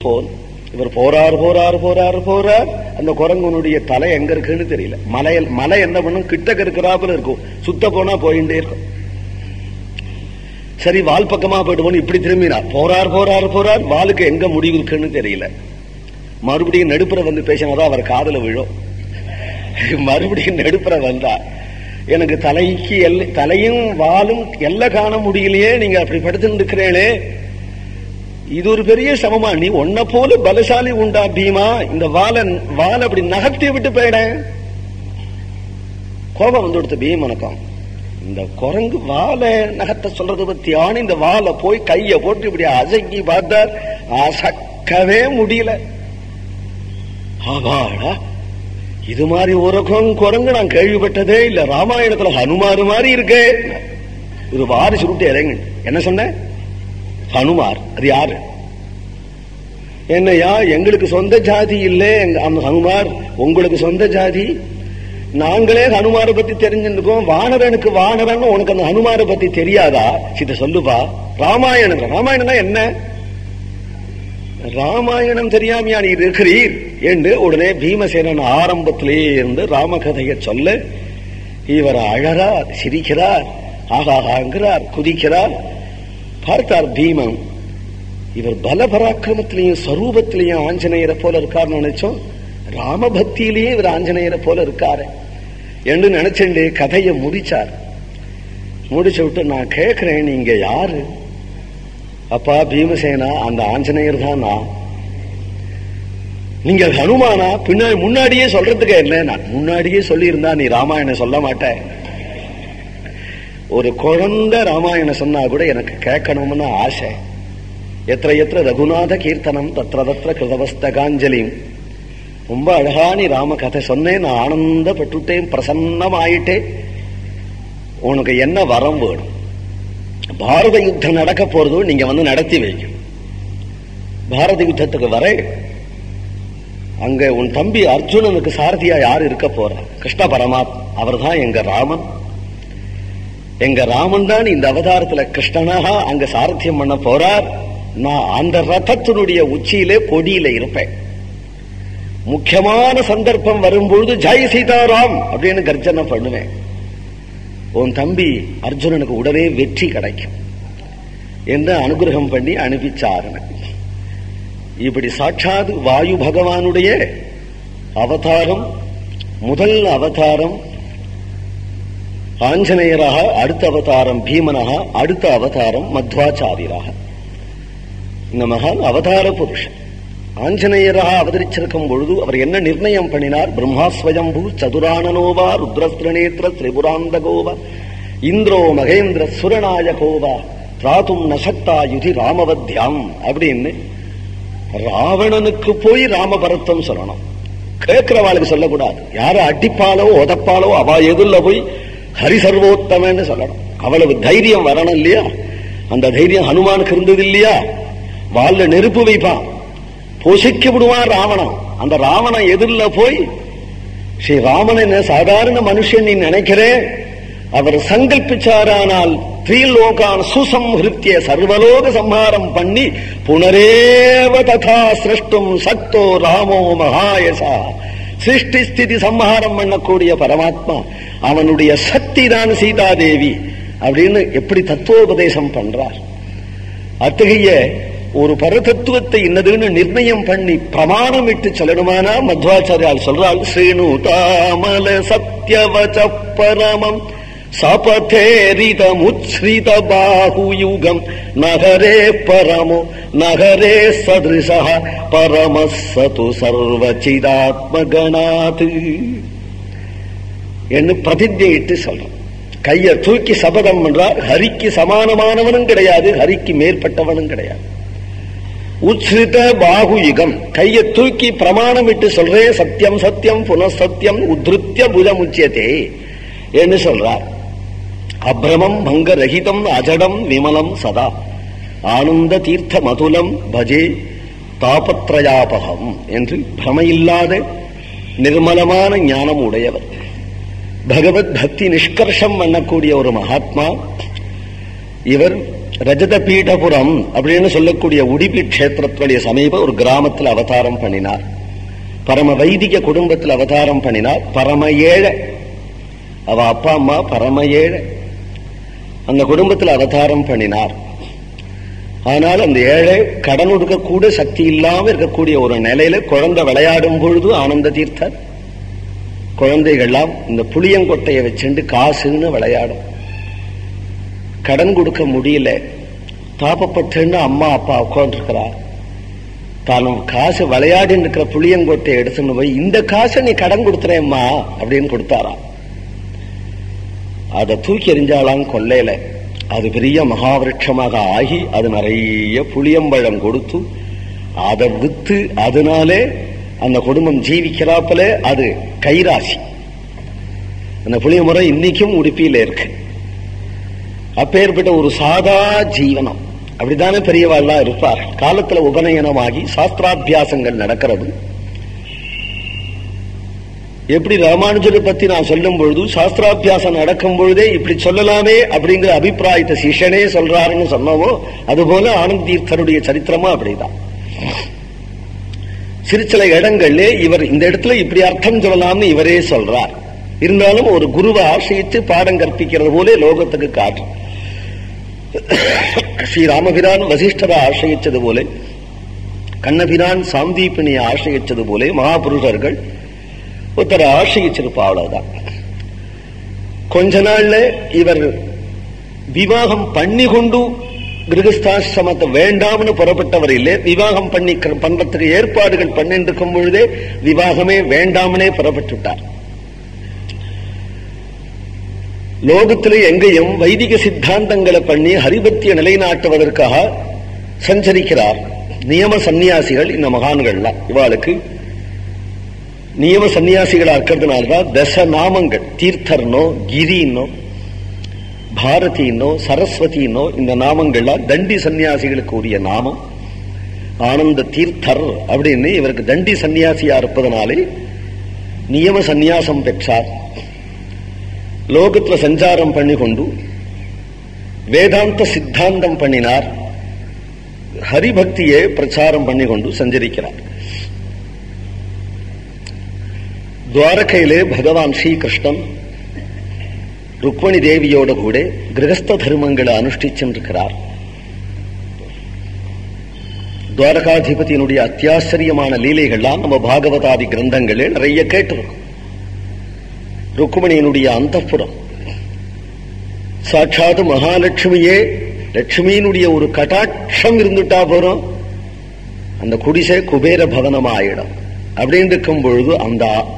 போல். இவர் போறார் போறார் போறார் போறார். அந்த குரங்குனுடைய தலை எங்க இருக்குன்னு தெரியல. மலை என்ன பண்ணும், கிட்டக்க இருக்கிறாப்புல இருக்கும், சுத்த போனா போயிட்டே இருக்கும். சரி, வால் பக்கமா போயிட்டு இப்படி திரும்பினார். போறார் போறார் போறார், வாலுக்கு எங்க முடிவு இருக்குன்னு தெரியல. மறுபடியும் நடுப்புற வந்து பேசினாதான் அவர் காதல விழும். மறுபடியும் நடுப்புற வந்தா, எனக்கு தலையும் வாலும் எல்லாம் காண முடியலையே, நீங்க அப்படி படுத்து இருக்கிறேனே, இது ஒரு பெரிய சமமா? நீ ஒன்ன போல பலசாலி உண்டா பீமா? இந்த வால் அப்படி நகர்த்தி விட்டு போயிட. கோபம் வந்து கொடுத்த பீமனுக்கும், இந்த குரங்கு வாழை நகர்த்த சொல்றது பத்தியான இந்த வாழை போய் கைய போட்டு இப்படி அசைக்கி பார்த்தார். அசக்கவே முடியல. ஆவாடா, இது மாதிரி ஒரு குரங்கு நான் கேள்விப்பட்டதே இல்ல. ராமாயணத்துல ஹனுமார் மாதிரி இருக்கே. ஒரு வாரி சுருட்டு இறங்க. என்ன சொன்ன? ஹனுமார். அது யாரு? என்னையா, எங்களுக்கு சொந்த ஜாதி இல்லை அந்த ஹனுமார், உங்களுக்கு சொந்த ஜாதி. நாங்களே ஹனுமாரை பத்தி தெரிஞ்சிருக்கோம். வானரனுக்கு வானரன், உனக்கு அந்த ஹனுமாரை பத்தி தெரியாதா? இத சொல்லுப்பா. ராமாயணம் என்ன? ராமாயணம் தெரியாமையா நீ இருக்கிறீர் என்று உடனே பீமசேனன் ஆரம்பத்திலே இருந்து ராமகதையை சொல்ல, இவர் அழறார், சிரிக்கிறார், ஆகாங்கிறார், குதிக்கிறார். பார்த்தார் பீமன், இவர் பல பராக்கிரமத்திலையும் ஸ்வரூபத்திலையும் ஆஞ்சநேயரை போல இருக்கார் நினைச்சோம். ராமபக்தியிலேயே இவர் ஆஞ்சநேயரை போல இருக்காரு என்று நினைச்சுட்டு கதையை முடிச்சார். முடிச்சு விட்டு, நான் கேட்கிறேன், நீங்க யாரு? அப்பா பீமசேனா, அந்த ஆஞ்சநேயர் தான் நான். நீங்க ஹனுமானா? பின்னாடி முன்னாடியே சொல்றதுக்கு என்ன? நான் முன்னாடியே சொல்லி இருந்தா நீ ராமாயணம் சொல்ல மாட்ட. ஒரு குழந்தை ராமாயணம் சொன்னா கூட எனக்கு கேட்கணும்னு ஆசை. எத்திர எத்திர ரகுநாத கீர்த்தனம் தத்திர தத்திர கிருதவஸ்தகாஞ்சலியும். ரொம்ப அழகா நீ ராம கதை சொன்னேன், நான் ஆனந்தப்பட்டுட்டேன், பிரசன்னமாயிட்டேன். உனக்கு என்ன வரம் வேணும்? பாரத யுத்தம் நடக்க போறதோ, நீங்க வந்து நடத்தி வைக்க. பாரத யுத்தத்துக்கு வர அங்க உன் தம்பி அர்ஜுனனுக்கு சாரதியா யார் இருக்க போற? கிருஷ்ண பரமாத்மா. அவர் தான் எங்க ராமன். எங்க ராமன் தான் இந்த அவதாரத்துல கிருஷ்ணனாக அங்க சாரத்தியம் பண்ண போறார். நான் அந்த ரதத்தினுடைய உச்சியிலே கொடியில இருப்பேன். முக்கியமான சந்தர்ப்பம் வரும்பொழுது ஜெய் சீதாராம் அப்படின்னு கர்ஜனை பண்ணுவேன். உன் தம்பி அர்ஜுனனுக்கு உடனே வெற்றி கிடைக்கும் என்று அனுகிரகம் பண்ணி அனுப்பிச்சாருன்னு. இப்படி சாட்சாத் வாயு பகவானுடைய அவதாரம், முதல் அவதாரம் ஆஞ்சநேயராக, அடுத்த அவதாரம் பீமனாக, அடுத்த அவதாரம் மத்வாச்சாரியராக. இந்த மகான் அவதார புருஷன் ஆஞ்சநேயராக அவதரிச்சிருக்கும் பொழுது அவர் என்ன நிர்ணயம் பண்ணினார்? பிரம்மாஸ்வயம்பூ சதுரானனோவா ருத்ரஸ்திரநேத்திர திரிபுராந்தகோவா இந்திரோ மகேந்திர சுரநாயகோவா திராதும் நசக்தா யுதி ராமவத்யாம் அப்படின்னு ராவணனுக்கு போய் ராமபரத்தம் சொல்லணும். கேட்கிறவாளுக்கு சொல்லக்கூடாது. யார அடிப்பாலோ உதப்பாலோ அவ எதுல போய் ஹரிசர்வோத்தமன்னு சொல்லணும். அவ்வளவு தைரியம் வரணும் இல்லையா? அந்த தைரியம் ஹனுமானுக்கு இருந்தது இல்லையா? வால்ல நெருப்பு வைப்பான், பொசிக்க விடுவான் ராவணன். அந்த ராவணன் எதிரில போய் ஸ்ரீ ராமன் என்ன சாதாரண மனுஷன் நீ நினைக்கிறேன், அவர் சங்கல்பிச்சாரானால் த்ரீலோகான் சுசம்ஹிருத்திய சர்வலோக சம்ஹாரம் பண்ணி புனரேவ ததா சிருஷ்டும் சக்தோ ராமோ மகாயசா. சிருஷ்டி ஸ்திதி சம்ஹாரம் பண்ணக்கூடிய பரமாத்மா, அவனுடைய சக்தி தான் சீதாதேவி அப்படின்னு எப்படி தத்துவோபதேசம் பண்றார். அத்தகைய ஒரு பரதத்துவத்தை இன்னதுன்னு நிர்ணயம் பண்ணி பிரமாணம் இட்டு சொல்லணுமானா மத்வாச்சாரியால் சொல்றாள், ஸ்ரீனு தாமல சத்யவச பரமம் சபதேரிதமுச்ரித பாஹுயுகம் நகரே பரமோ நகரே சதிருஷ பரமசது சர்வசிதாத்மகணாத் என்று பிரதிஜையிட்டு சொல்றான். கையை தூக்கி சபதம் என்றார். ஹரிக்கு சமானமானவனும் கிடையாது, ஹரிக்கு மேற்பட்டவனும் கிடையாது. உச்ரித பாகுயுகம், கையை தூக்கி பிரமாணம் விட்டு சொல்றேன், சத்தியம் சத்தியம் புனசத்தியம் உத்ருத்திய புஜமுச்சியதே என்று சொல்றார். அப்ரமம் பங்கரஹிதம் அஜடம் விமலம் சதா ஆனந்த தீர்த்த மதுலம் பஜே தாபத்ரயாபகம் என்று பிரமையில்லாத நிர்மலமான ஞானம் உடையவர், பகவத் பக்தி நிஷ்கர்ஷம் பண்ணக்கூடிய ஒரு மகாத்மா. இவர் ரஜத பீடபுரம் அப்படின்னு சொல்லக்கூடிய உடுப்பி கஷேத்திரத்துடைய சமீப ஒரு கிராமத்தில் அவதாரம் பண்ணினார். பரம வைதிக குடும்பத்தில் அவதாரம் பண்ணினார். பரம ஏழை, அவ அப்பா அம்மா பரம ஏழை, அந்த குடும்பத்தில் அவதாரம் பண்ணினார். ஆனால் அந்த ஏழை கடன் கொடுக்க கூட சக்தி இல்லாம இருக்கக்கூடிய ஒரு நிலையில குழந்தை விளையாடும் பொழுது ஆனந்த தீர்த்தர் குழந்தைகள்லாம் இந்த புளியங்கொட்டையை வச்சுட்டு காசுன்னு விளையாடும். கடன் கொடுக்க முடியல, தாப்பப்பட்டுன்னு அம்மா அப்பா உட்காந்துருக்கிறார். தானும் காசு விளையாடின்னு இருக்கிற புளியங்கொட்டையை எடுத்துன்னு போய் இந்த காசை நீ கடன் கொடுத்துறேம்மா அப்படின்னு கொடுத்தாராம். அதை தூக்கி எறிஞ்சாலாம் கொல்லையில. அது பெரிய மகாவிருட்சமாக ஆகி அது நிறைய புளியம்பழம் கொடுத்து அதை வித்து அதனாலே அந்த குடும்பம் ஜீவிக்கிறாப்பல அது கைராசி. அந்த புளியமரம் இன்னைக்கும் உடுப்பியில இருக்கு. அப்பேற்பட்ட ஒரு சாதா ஜீவனம். அப்படித்தானே பெரியவாள்லாம் இருப்பார். காலத்துல உபநயனமாகி சாஸ்திராபியாசங்கள் நடக்கிறது. எப்படி ராமானுஜரை பத்தி நான் சொல்லும் பொழுது சாஸ்திராபியாசம் நடக்கும் பொழுதே இப்படி சொல்லலாமே அப்படிங்கிற அபிப்பிராயத்தை சிஷ்யனே சொல்றாருன்னு சொன்னவோ அதுபோல ஆனந்த தீர்த்தருடைய சரித்திரமா அப்படிதான். சில இடங்கள்ல இவர் இந்த இடத்துல இப்படி அர்த்தம் சொல்லலாம்னு இவரே சொல்றார். இருந்தாலும் ஒரு குருவை ஆசிரியித்து பாடம் கற்பிக்கிறது போல லோகத்துக்கு காற்று. ஸ்ரீராமபிரான் வசிஷ்டரை ஆசிரியச்சது போல, கண்ணபிரான் சாந்தீபினியை ஆசிரியச்சது போல மகாபுருஷர்கள் ஒருத்தரை ஆசிரியிச்சிருப்பா. அவ்வளவுதான். கொஞ்ச நாள்ல இவர் விவாகம் பண்ணி கொண்டு கிரகஸ்தாசிரமத்தை வேண்டாம்னு புறப்பட்டவர் இல்லை. விவாகம் பண்றதுக்கு ஏற்பாடுகள் பண்ணிட்டு இருக்கும் பொழுதே விவாகமே வேண்டாம்னே புறப்பட்டுட்டார். லோகத்திலே எங்கேயும் வைதிக சித்தாந்தங்களை பண்ணி ஹரிபக்தியை நிலைநாட்டுவதற்காக சஞ்சரிக்கிறார். நியம சன்னியாசிகள் இந்த மகான்கள்லாம். இவாளுக்கு நியம சன்னியாசிகளா இருக்கிறதுனால்தான் தச நாமங்கள், தீர்த்தர்னோ கிரின்னோ பாரதினோ சரஸ்வதினோ இந்த நாமங்கள்லாம் தண்டி சன்னியாசிகளுக்கு உரிய நாமம். ஆனந்த தீர்த்தர் அப்படின்னு இவருக்கு தண்டி சன்னியாசியா இருப்பதனாலே நியம சந்நியாசம் பெற்றார். லோகத்துல சஞ்சாரம் பண்ணி கொண்டு வேதாந்த சித்தாந்தம் பண்ணினார். ஹரிபக்தியை பிரச்சாரம் பண்ணி கொண்டு சஞ்சரிக்கிறார். துவாரகையிலே பகவான் ஸ்ரீகிருஷ்ணன் ருக்மணி தேவியோட கூட கிரகஸ்த தர்மங்களை அனுஷ்டிச்சிருக்கிறார். துவாரகாதிபதியினுடைய அத்தியாச்சரியமான லீலைகள்லாம் நம்ம பாகவதாதி கிரந்தங்களே நிறைய கேட்டிருக்கோம். ருக்மணியினுடைய அந்தப்புறம் சாட்சாத் மகாலட்சுமியே, லட்சுமியினுடைய ஒரு கட்டாட்சம் இருந்துட்டா போறோம், அந்த குடிசை குபேர பவனம் ஆயிடும். அப்படின்னு இருக்கும் பொழுது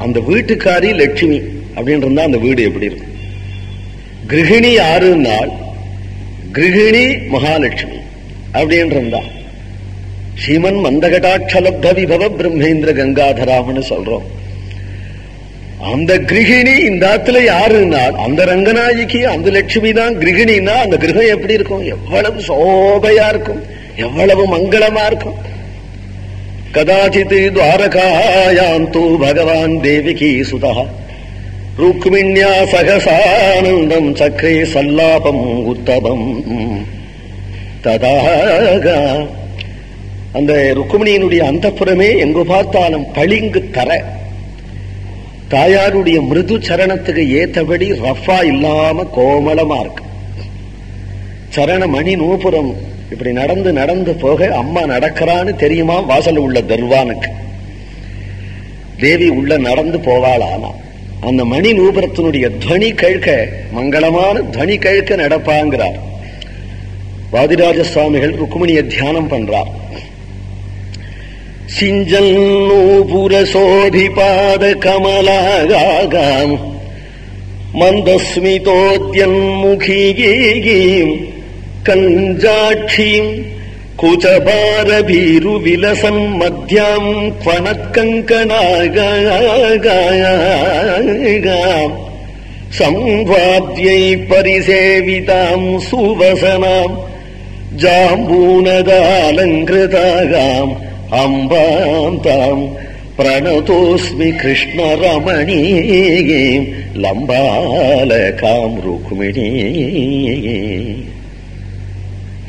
அந்த வீட்டுக்காரி லட்சுமி அப்படின்னு இருந்தா அந்த வீடு எப்படி இருக்கும்? கிருஹிணி யாருன்னால் கிருஹிணி மகாலட்சுமி அப்படின்னு இருந்தா ஸ்ரீமன் மந்தகடாட்சலப்த விபவ பிரம்மேந்திர கங்காதராமன்னு சொல்றோம். அந்த கிருஹிணி இந்த இடத்துல யாருன்னா அந்த ரங்கநாயகி, அந்த லட்சுமி தான் கிருஹிணின்னா அந்த கிரகம் எப்படி இருக்கும்? எவ்வளவு சோபையா இருக்கும், எவ்வளவு மங்களமா இருக்கும். கதாச்சித் துவாரகாயாந்து பகவான் தேவிகி சுதா ருக்மிண்யா சகசானந்தம் சக்ரே சல்லாபம் உத்தமம் ததாக. அந்த ருக்மிணியினுடைய அந்தப்புறமே எங்கு பார்த்தாலும் பளிங்கு தர, தாயாருடைய மிருது சரணத்துக்கு ஏற்றபடி ரஃபா இல்லாம கோமளமா இருக்கு. சரண மணி நூபுரம் இப்படி நடந்து நடந்து போக அம்மா நடக்கிறான்னு தெரியுமா வாசல் உள்ள தர்வானுக்கு. தேவி உள்ள நடந்து போவாளானா அந்த மணி நூபுரத்தினுடைய துவனி கேட்க, மங்களமான துவனி கேட்க நடப்பாங்கிறார். வாதிராஜ சுவாமிகள் ருக்மிணியை தியானம் பண்றார். சிஞ்சல் நூபுர சோபிபாத கமலாகாம் மந்தஸ்மிதோத்யன் முகீகீம் கஞ்சாட்சிம் குச்சபாரபீரு விலசன் மத்யாம் பணக்கங்கணாகாம் சம்வாத்யை பரிசேவிதாம் சுவசனாம் ஜாம்பூனதாலங்கிருதாகாம் அம்பாம் தாம் பிரணதோஸ்மி கிருஷ்ண ரமணீம் லம்பாலகாம் ருக்மிணீ.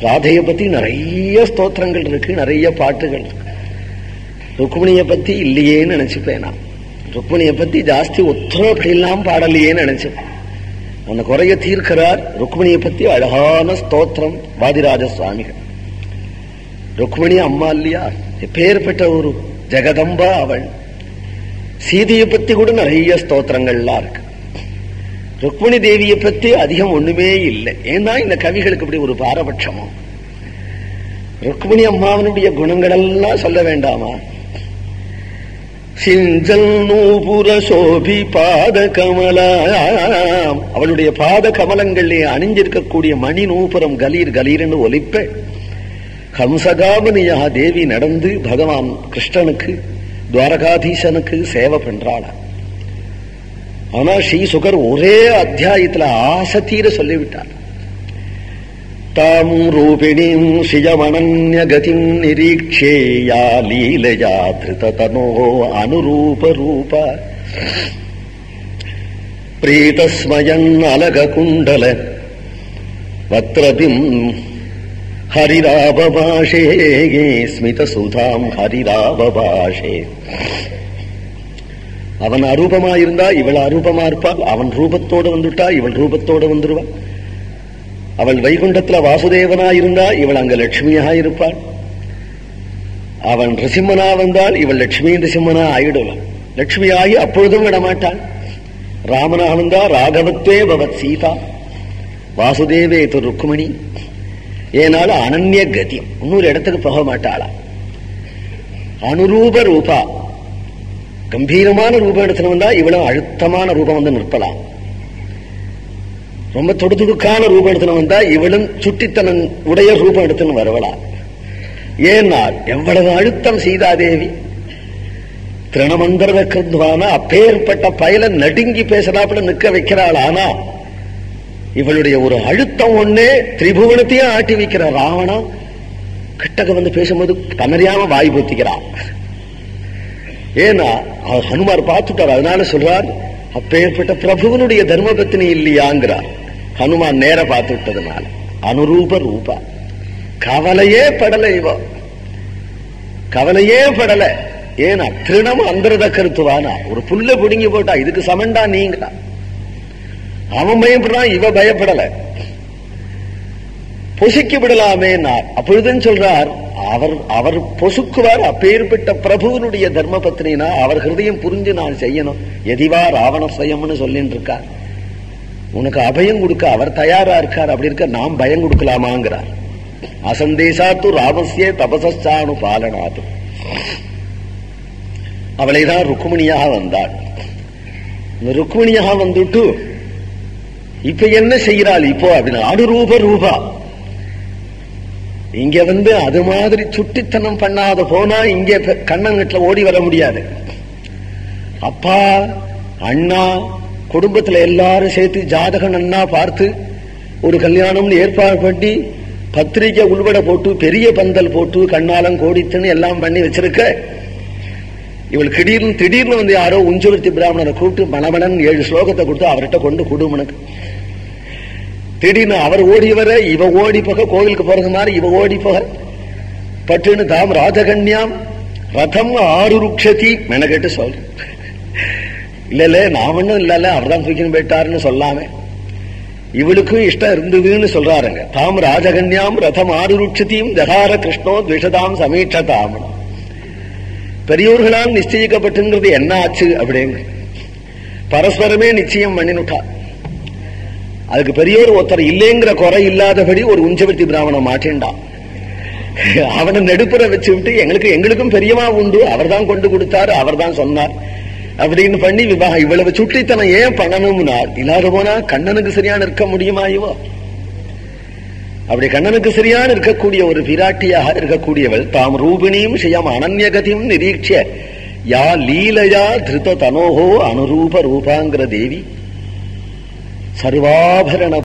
ராதையை பத்தி நிறைய ஸ்தோத்திரங்கள் இருக்கு, நிறைய பாட்டுகள் இருக்கு. ருக்மிணியை பத்தி இல்லையேன்னு நினைச்சுப்பேன். நான் ருக்மிணியை பத்தி ஜாஸ்தி ஒத்தரப்படி எல்லாம் பாடலையேன்னு நினைச்சுப்பேன். அந்த குறைய தீர்க்கிறார். ருக்மிணியை பத்தி அழகான ஸ்தோத்திரம் வாதிராஜ சுவாமிகள். ருக்மிணி அம்மா இல்லையா, எப்பேற்பட்ட ஒரு ஜெகதம்பா அவள். சீதையை பத்தி கூட நிறைய ஸ்தோத்திரங்கள்லாம் இருக்கு. ருக்மிணி தேவியை பத்தி அதிகம் ஒண்ணுமே இல்லை. ஏன்னா இந்த கவிகளுக்கு இப்படி ஒரு பாரபட்சமோ. ருக்மிணி அம்மாவனுடைய குணங்கள் எல்லாம் சொல்ல வேண்டாமா? சிஞ்சல் நூபுர சோபி பாத கமலாம், அவளுடைய பாத கமலங்களிலே அணிஞ்சிருக்கக்கூடிய மணி நூபுரம் கலீர் கலீர்னு ஒலிப்ப ஹம்சகாமனியா தேவி நடந்து பகவான் கிருஷ்ணனுக்கு துவாரகாதீசனுக்கு சேவை பண்றாளா. ஆனா ஸ்ரீசுகர் ஒரே அத்தியாயத்துல ஆசை தீர சொல்லிவிட்டார். தாம் ரூபிணீம் ஸ்ரீயமனன்ய கதிம் நிரீக்ஷேயா லீலயா திருததனோ அனுரூப ரூப பிரீதஸ்மயன் அலக குண்டல வத்ரபிம் ஹரிராபபாஷே ஸ்மித சுதாம் ஹரிராபபாஷே. அவன் அரூபமா இருந்தா இவள் அரூபமா இருப்பாள். அவன் ரூபத்தோடு வந்துட்டா இவள் ரூபத்தோடு வந்துருவாள். அவள் வைகுண்டத்துல வாசுதேவனா இருந்தா இவள் அங்க லட்சுமியா இருப்பாள். அவன் ரிசிம்மனா வந்தால் இவள் லட்சுமி ரிசிம்மனா ஆயிடுவாள். லட்சுமி ஆகி அப்பொழுதும் விடமாட்டாள். ராமனா வந்தா ராகவத்வே பவத் சீதா வாசுதேவே து ருக்மிணி. ஏனால அனன்ய கதியம், இன்னொரு இடத்துக்கு போக மாட்டாளா. அனுரூப ரூபா, கம்பீரமான ரூபம் எடுத்துன்னு வந்தா இவ்வளவு அழுத்தமான ரூபம் வந்து நிற்பலாம். ரொம்ப தொடுதுடுக்கான ரூபம் எடுத்துன்னு வந்தா இவளும் சுட்டித்தனம் உடைய ரூபம் எடுத்துன்னு வரவலாம். ஏன்னா எவ்வளவு அழுத்தம் சீதாதேவி திருணமந்திர கிருத்வான அப்பேற்பட்ட பயல நடுங்கி பேசலாப்பட நிற்க வைக்கிறாள். ஆனா இவளுடைய ஒரு அழுத்தம் ஒன்னே திரிபுவனத்தையும் ஆட்டி வைக்கிற. ராவணா கிட்டக்க வந்து பேசும்போது தன்னறியாம வாய் பொத்திக்கிறான். ஏன்னா ஹனுமார் பார்த்துட்டார். அதனால சொல்றார், அப்பேற்பட்ட பிரபுவனுடைய தர்மபத்தினி இல்லையாங்கிறார். ஹனுமான் நேர பார்த்து விட்டதுனால அனுரூப ரூபா. கவலையே படல, இவ கவலையே படல. ஏன்னா திருணம் அந்தரத கருத்துவானா, ஒரு புல்ல புடுங்கி போட்டா இதுக்கு சமண்டா நீங்களா. அவன் பயப்படுறான், இவ பயப்படல. பொசுக்கி விடலாமே. அப்பொழுதுன்னு சொல்றார், அவர் பொசுக்குவார். அப்பேற்பட்ட பிரபுவனுடைய தர்ம பத்னினா அவர் ஹிருதயம் புரிஞ்சு நான் செய்யணும். எதிவா ராவண சுயம்னு சொல்லிட்டு இருக்கார். உனக்கு அபயம் கொடுக்க அவர் தயாரா இருக்கார். அப்படி இருக்க நாம் பயம் கொடுக்கலாமாங்கிறார். அசந்தேசாத்து ராமஸ்ய தபசானு பாலனாது. அவளைதான் ருக்மிணியாக வந்தாள். இந்த ருக்மிணியாக வந்துட்டு இப்ப என்ன செய்கிறாள் இப்போ அப்படின்னா அனுரூப ரூபா. இங்க வந்து அது மாதிரி சுட்டித்தனம் பண்ணாத போனா இங்க கண்ணங்கட்டில ஓடி வர முடியாது. அப்பா அண்ணா குடும்பத்துல எல்லாரும் சேர்த்து ஜாதகம் அண்ணா பார்த்து ஒரு கல்யாணம்னு ஏற்பாடு பண்ணி பத்திரிக்கை உள்பட போட்டு பெரிய பந்தல் போட்டு கண்ணாலம் கோடித்துன்னு எல்லாம் பண்ணி வச்சிருக்க. இவள் திடீர்னு வந்து யாரோ உஞ்சவர்த்தி பிராமணனை கூப்பிட்டு மணமணன் 7 ஸ்லோகத்தை கொடுத்து அவர்கிட்ட கொண்டு குடுமனுக்கு. திடீர்னு அவர் ஓடி வர இவ ஓடி போக, கோவிலுக்கு போறது மாதிரி இவ ஓடி போக பட்டுன்னு தாம் ராஜகன்யாம் ரதம் ஆருருக்ஷதி மெனக்கெட்டு சொல்ற. இல்ல நான் ஒண்ணும் இல்ல அவர் தான் தூக்கின்னு போயிட்டாருன்னு சொல்லாம இவளுக்கும் இஷ்டம் இருந்ததுன்னு சொல்றாருங்க. தாம் ராஜகன்யாம் ரதம் ஆருருக்ஷதியும் ஜகார கிருஷ்ணோ துவிஷதாம் சமீட்சதாம். பெரியோர்களால் நிச்சயிக்கப்பட்டுங்கிறது என்ன ஆச்சு அப்படிங்க பரஸ்பரமே நிச்சயம் பண்ணினுட்டா. அதுக்கு பெரியோர் ஒருத்தர் இல்லைங்கிற குறை இல்லாதபடி ஒரு உஞ்சவர்த்தி பிராமணன் மாட்டேன்டான். அவனை நெடுப்புற வச்சு விட்டு எங்களுக்கும் பெரியமா உண்டு, அவர் தான் கொண்டு கொடுத்தாரு, அவர் தான் சொன்னார் அப்படின்னு பண்ணி விவாகம். இவ்வளவு சுட்டித்தனம் ஏன் பண்ணணும்னா இல்லாத போனா கண்ணனுக்கு சரியான இருக்க முடியுமா? இவோ அப்படி கண்ணனுக்கு சரியான இருக்கக்கூடிய ஒரு பிராட்டியாக இருக்கக்கூடியவள் தாம் ரூபிணியும் ஸ்ரீயம் அனன்யகதியும் நிரீட்ச யா லீலையா திருத தனோஹோ அனுரூப ரூபாங்கிற தேவி சர்வாபரண